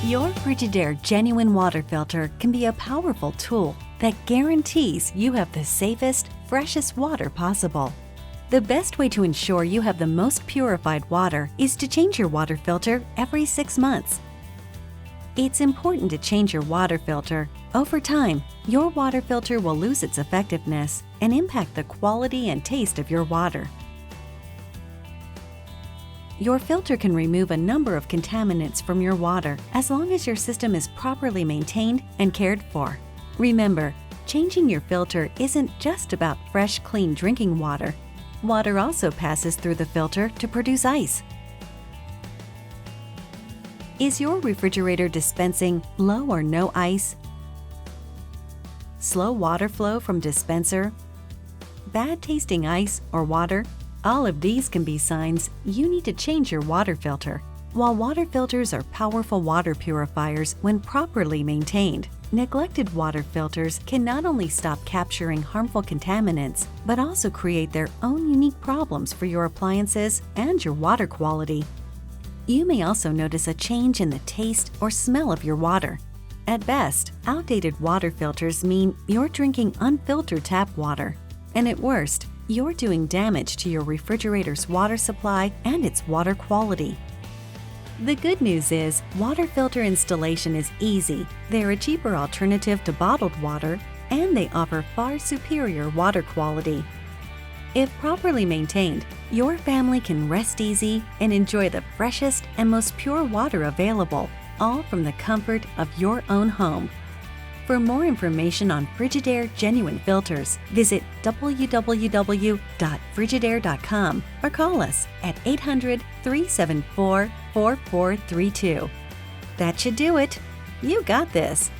Your Frigidaire Genuine Water Filter can be a powerful tool that guarantees you have the safest, freshest water possible. The best way to ensure you have the most purified water is to change your water filter every 6 months. It's important to change your water filter. Over time, your water filter will lose its effectiveness and impact the quality and taste of your water. Your filter can remove a number of contaminants from your water as long as your system is properly maintained and cared for. Remember, changing your filter isn't just about fresh, clean drinking water. Water also passes through the filter to produce ice. Is your refrigerator dispensing low or no ice? Slow water flow from dispenser? Bad tasting ice or water? All of these can be signs you need to change your water filter. While water filters are powerful water purifiers when properly maintained, neglected water filters can not only stop capturing harmful contaminants, but also create their own unique problems for your appliances and your water quality. You may also notice a change in the taste or smell of your water. At best, outdated water filters mean you're drinking unfiltered tap water. And at worst, you're doing damage to your refrigerator's water supply and its water quality. The good news is, water filter installation is easy. They're a cheaper alternative to bottled water, and they offer far superior water quality. If properly maintained, your family can rest easy and enjoy the freshest and most pure water available, all from the comfort of your own home. For more information on Frigidaire Genuine Filters, visit www.frigidaire.com or call us at 800-374-4432. That should do it. You got this.